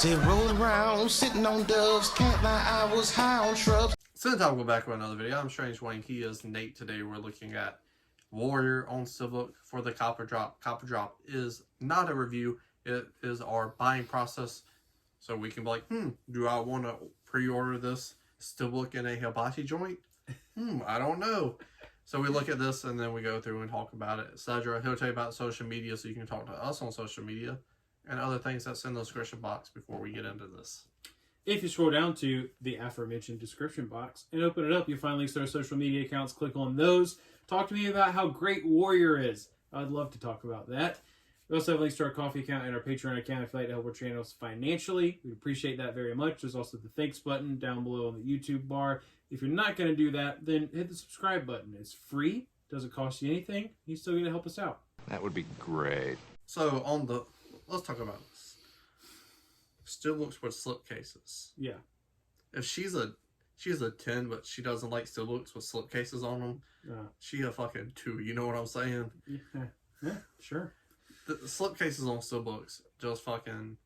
Said rolling around, sitting on doves, can't lie, I was high on shrubs. So time we'll go back with another video. I'm Strange Wang. He is Nate. Today we're looking at Warrior on SteelBook for the Copper Drop. Copper Drop is not a review. It is our buying process. So we can be like, do I want to pre-order this SteelBook in a hibachi joint? I don't know. So we look at this and then we go through and talk about it, etc. He'll tell you about social media so you can talk to us on social media and other things that's in the description box before we get into this. If you scroll down to the aforementioned description box and open it up, you'll find links to our social media accounts. Click on those. Talk to me about how great Warrior is. I'd love to talk about that. We also have links to our Coffee account and our Patreon account if you'd like to help our channels financially. We'd appreciate that very much. There's also the thanks button down below on the YouTube bar. If you're not going to do that, then hit the subscribe button. It's free. Doesn't cost you anything. You're still going to help us out. That would be great. So let's talk about this. SteelBooks with slipcases. Yeah. If she's a 10, but she doesn't like SteelBooks with slipcases on them, she a fucking 2. You know what I'm saying? Yeah, sure. The slipcases on SteelBooks just fucking,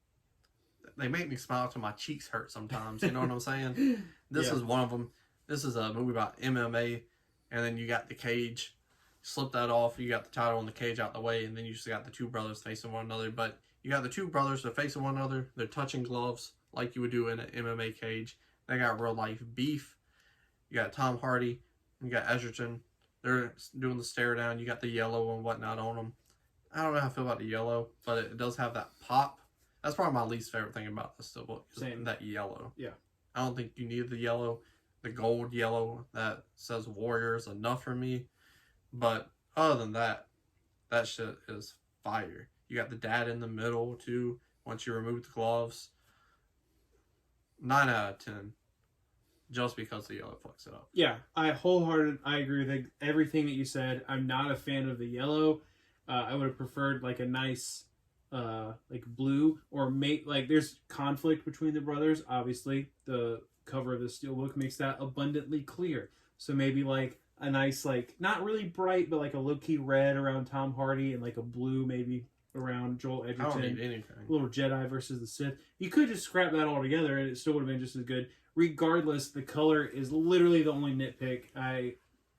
they make me smile till my cheeks hurt sometimes. You know what I'm saying? This is one of them. This is a movie about MMA, and then you got the cage. Slip that off. You got the title and the cage out the way, and then you just got the two brothers facing one another. But you got the two brothers, they're facing one another. They're touching gloves like you would do in an MMA cage. They got real life beef. You got Tom Hardy. You got Edgerton. They're doing the stare down. You got the yellow and whatnot on them. I don't know how I feel about the yellow, but it does have that pop. That's probably my least favorite thing about the SteelBook. Same. That yellow. Yeah. I don't think you need the yellow. The gold yellow that says Warrior is enough for me. But other than that, that shit is fire. You got the dad in the middle too. Once you remove the gloves, 9 out of 10. Just because the yellow fucks it up. Yeah, I agree with everything that you said. I'm not a fan of the yellow. I would have preferred like a nice like blue, or like there's conflict between the brothers. Obviously, the cover of the SteelBook makes that abundantly clear. So maybe like a nice, like not really bright, but like a low-key red around Tom Hardy and like a blue maybe around Joel Edgerton. I don't need anything. A little Jedi versus the Sith. You could just scrap that all together and it still would have been just as good. Regardless, the color is literally the only nitpick.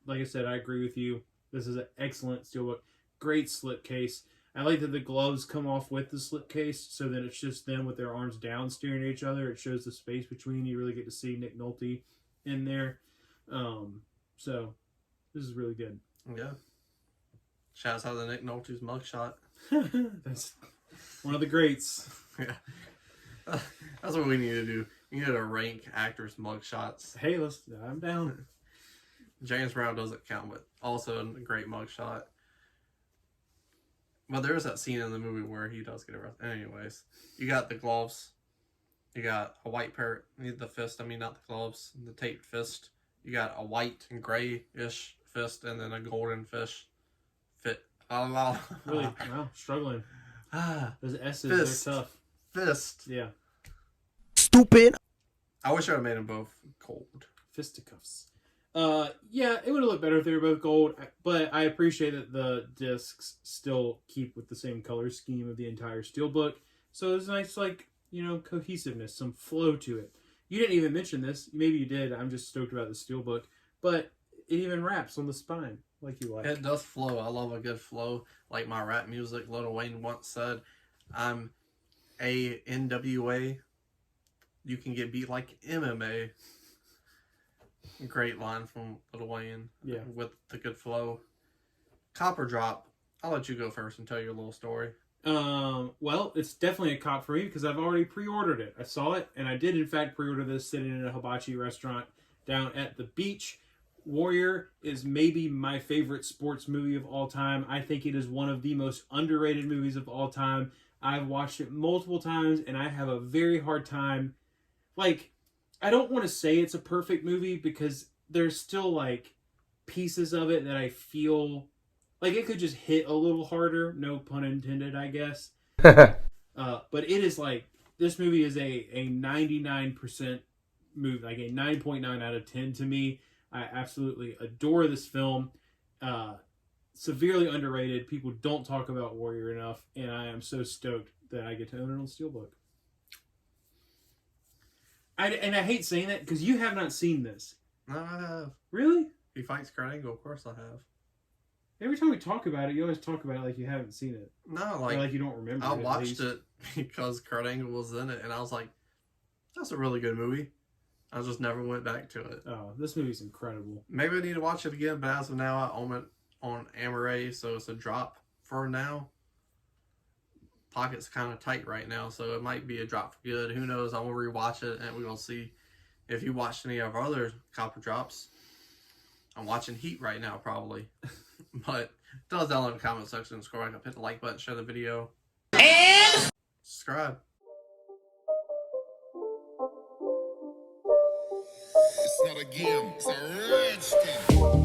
Like I said, I agree with you. This is an excellent SteelBook. Great slipcase. I like that the gloves come off with the slipcase, so that it's just them with their arms down staring at each other. It shows the space between. You really get to see Nick Nolte in there. So this is really good. Yeah. Shouts out to Nick Nolte's mugshot. That's one of the greats. Yeah. That's what we need to do. We need to rank actors' mugshots. Hey, I'm down. James Brown doesn't count, but also a great mugshot. But there is that scene in the movie where he does get arrested. Anyways, you got the gloves. You got a white pair. The fist. I mean, not the gloves. The taped fist. You got a white and grayish fist, and then a golden fish. Really? Wow, struggling. Those S's, fist. they're tough. Fist. Yeah. Stupid. I wish I would have made them both gold. Fisticuffs. Yeah, it would have looked better if they were both gold, but I appreciate that the discs still keep with the same color scheme of the entire SteelBook. So there's a nice, like, cohesiveness, some flow to it. You didn't even mention this. Maybe you did. I'm just stoked about the SteelBook. But it even wraps on the spine, like you like. It does flow. I love a good flow. Like my rap music, Lil Wayne once said, I'm a NWA. You can get beat like MMA. Great line from Lil Wayne. Yeah. With the good flow. Copper Drop. I'll let you go first and tell your little story. Well, it's definitely a cop for me because I've already pre-ordered it. I saw it, and I did in fact pre-order this sitting in a hibachi restaurant down at the beach. Warrior is maybe my favorite sports movie of all time. I think it is one of the most underrated movies of all time. I've watched it multiple times, and I have a very hard time. Like, I don't want to say it's a perfect movie because there's still, like, pieces of it that I feel like it could just hit a little harder. No pun intended, I guess. But it is like, this movie is a 99% movie, like a 9.9 out of 10 to me. I absolutely adore this film. Severely underrated. People don't talk about Warrior enough, and I am so stoked that I get to own it on SteelBook. And I hate saying that because you have not seen this. No, I have. Really? He fights Kurt Angle, of course I have. Every time we talk about it, you always talk about it like you haven't seen it. No, Or like you don't remember I it. watched it because Kurt Angle was in it, and I was like, that's a really good movie. I just never went back to it. Oh, this movie's incredible. Maybe I need to watch it again, but as of now, I own it on Amaray, so it's a drop for now. Pocket's kind of tight right now, so it might be a drop for good. Who knows? I'm going to rewatch it, and we're going to see if you watched any of our other copper drops. I'm watching Heat right now, probably. But tell us down in the comment section, scroll right up, hit the like button, share the video, and subscribe. It's not a game, it's a rich thing.